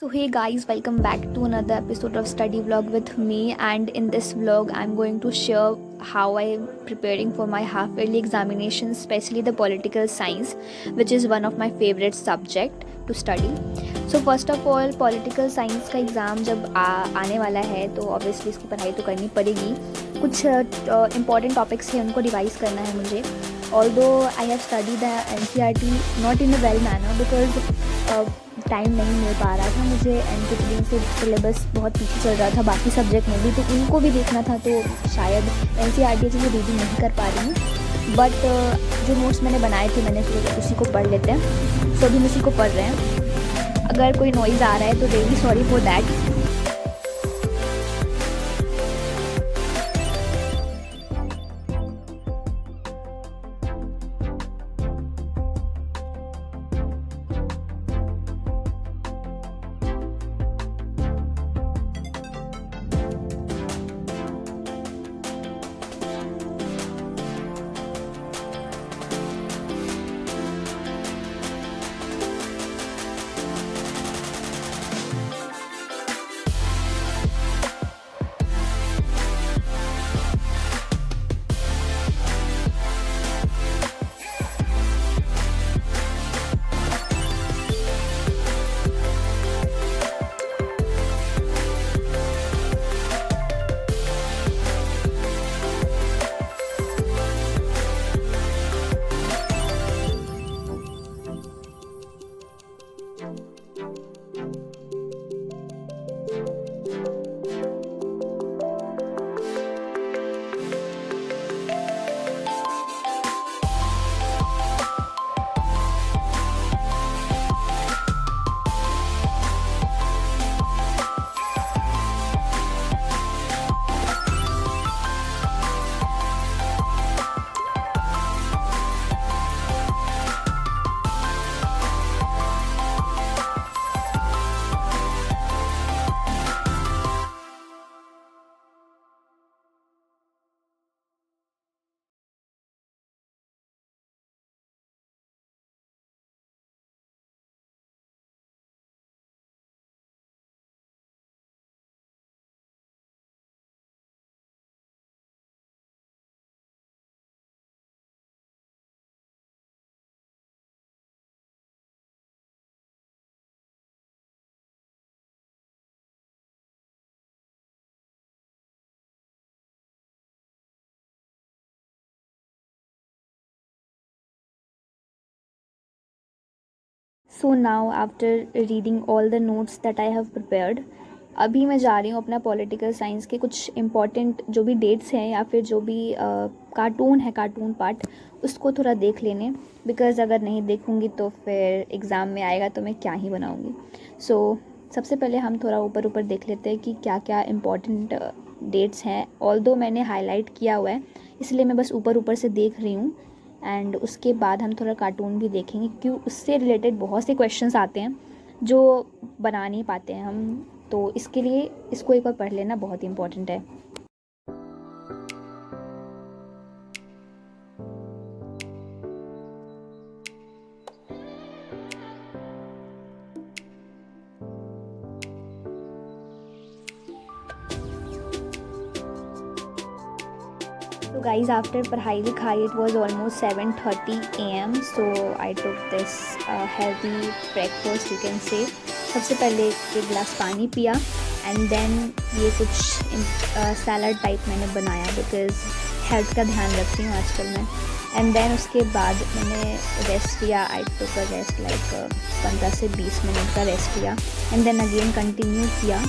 So hey guys, welcome back to another episode of Study Vlog with me, and in this vlog I'm going to share how I'm preparing for my half yearly examinations, especially the political science, which is one of my favorite subject to study. So first of all, political science का exam जब आने वाला है तो obviously इसकी पढ़ाई तो करनी पड़ेगी. कुछ important topics हैं उनको रिवाइज़ करना है मुझे. Although I have studied the NCERT not in a well manner because time नहीं मिल पा रहा था मुझे, एंड कुछ दिन से सिलेबस बहुत पीछे चल रहा था बाकी सब्जेक्ट में भी, तो उनको भी देखना था, तो शायद NCERT अच्छे से रीडिंग नहीं कर पा रही हूँ. बट जो नोट्स मैंने बनाए थे मैंने सोचा उसी को पढ़ लेते हैं. सो अभी हम उसी को पढ़ रहे हैं. अगर कोई नॉइज़ आ रहा है तो really sorry for that. So now after reading all the notes that I have prepared, अभी मैं जा रही हूँ अपना पॉलिटिकल साइंस के कुछ इम्पॉर्टेंट जो भी डेट्स हैं या फिर जो भी कार्टून है, कार्टून पार्ट, उसको थोड़ा देख लेने. बिकॉज़ अगर नहीं देखूँगी तो फिर एग्ज़ाम में आएगा तो मैं क्या ही बनाऊँगी. सो सबसे पहले हम थोड़ा ऊपर ऊपर देख लेते हैं कि क्या क्या इम्पॉर्टेंट डेट्स हैं. ऑल्दो मैंने हाईलाइट किया हुआ है इसलिए मैं बस ऊपर ऊपर से देख रही हूँ. एंड उसके बाद हम थोड़ा कार्टून भी देखेंगे क्योंकि उससे रिलेटेड बहुत से क्वेश्चंस आते हैं जो बना नहीं पाते हैं हम. तो इसके लिए इसको एक बार पढ़ लेना बहुत इंपॉर्टेंट है. So guys, after पढ़ाई लिखाई it was almost 7:30 AM. So I took this healthy breakfast you can say. सबसे पहले एक गिलास पानी पिया एंड देन ये कुछ सैलड टाइप मैंने बनाया बिकॉज़ हेल्थ का ध्यान रखती हूँ आजकल मैं. एंड देन उसके बाद मैंने रेस्ट लिया. आई टुक अ रेस्ट लाइक 15 से 20 मिनट का रेस्ट लिया एंड देन अगेन कंटिन्यू किया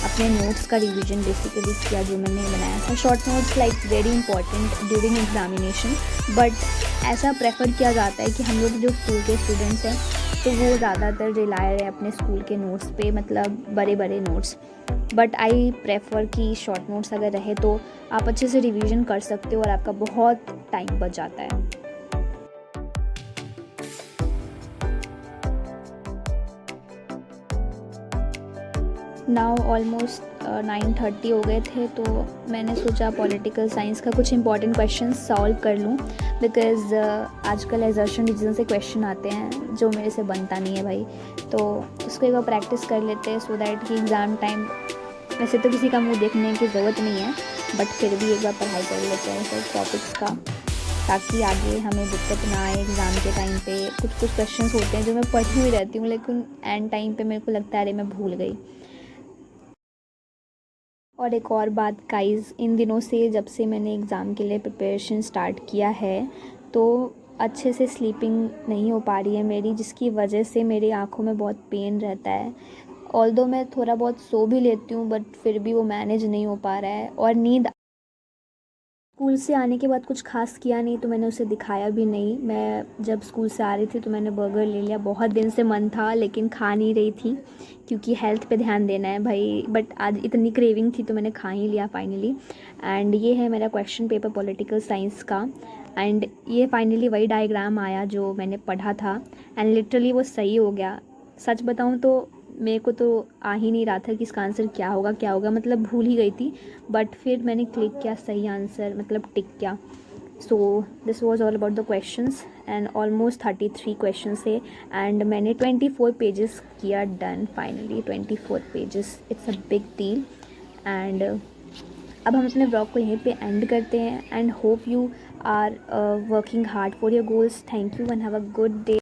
अपने नोट्स का रिवीजन बेसिकली किया जो मैंने बनाया था. Short notes like very important during examination, but ऐसा प्रेफर किया जाता है कि हम लोग जो स्कूल के स्टूडेंट्स हैं तो वो ज़्यादातर रिलाय है अपने स्कूल के नोट्स पे, मतलब बड़े बड़े नोट्स. बट आई प्रेफर कि शॉर्ट नोट्स अगर रहे तो आप अच्छे से रिवीजन कर सकते हो और आपका बहुत टाइम बच जाता है. नाउ ऑलमोस्ट 9:30 हो गए थे तो मैंने सोचा पॉलिटिकल साइंस का कुछ इंपॉर्टेंट क्वेश्चन सॉल्व कर लूँ. बिकॉज़ आजकल एजर्शन रीजन से क्वेश्चन आते हैं जो मेरे से बनता नहीं है भाई, तो उसको एक बार प्रैक्टिस कर लेते हैं सो दैट कि एग्ज़ाम टाइम वैसे तो किसी का मुंह देखने की ज़रूरत नहीं है, बट फिर भी एक बार पढ़ाई कर लेते हैं सब टॉपिक्स का, ताकि आगे हमें दिक्कत ना आए एग्ज़ाम के टाइम पे। कुछ कुछ क्वेश्चंस होते हैं जो मैं पढ़ी हुई रहती हूँ लेकिन एंड टाइम पे मेरे को लगता है अरे मैं भूल गई। और एक और बात गाइस, इन दिनों से जब से मैंने एग्ज़ाम के लिए प्रिपरेशन स्टार्ट किया है तो अच्छे से स्लीपिंग नहीं हो पा रही है मेरी, जिसकी वजह से मेरी आँखों में बहुत पेन रहता है। ऑल्दो मैं थोड़ा बहुत सो भी लेती हूँ बट फिर भी वो मैनेज नहीं हो पा रहा है। और नींद, स्कूल से आने के बाद कुछ खास किया नहीं तो मैंने उसे दिखाया भी नहीं। मैं जब स्कूल से आ रही थी तो मैंने बर्गर ले लिया, बहुत दिन से मन था लेकिन खा नहीं रही थी क्योंकि हेल्थ पे ध्यान देना है भाई, बट आज इतनी क्रेविंग थी तो मैंने खा ही लिया फाइनली। एंड ये है मेरा क्वेश्चन पेपर पॉलिटिकल साइंस का, एंड ये फाइनली वही डायग्राम आया जो मैंने पढ़ा था एंड लिटरली वो सही हो गया। सच बताऊँ तो मेरे को तो आ ही नहीं रहा था कि इसका आंसर क्या होगा, मतलब भूल ही गई थी, बट फिर मैंने क्लिक किया सही आंसर, मतलब टिक किया। So this was all about the questions and almost 33 question थे एंड मैंने 24 पेजेस किया done finally. 24 pages, it's a big deal. And अब हम अपने ब्लॉग को यहीं पे एंड करते हैं and hope you are working hard for your goals. Thank you and have a good day.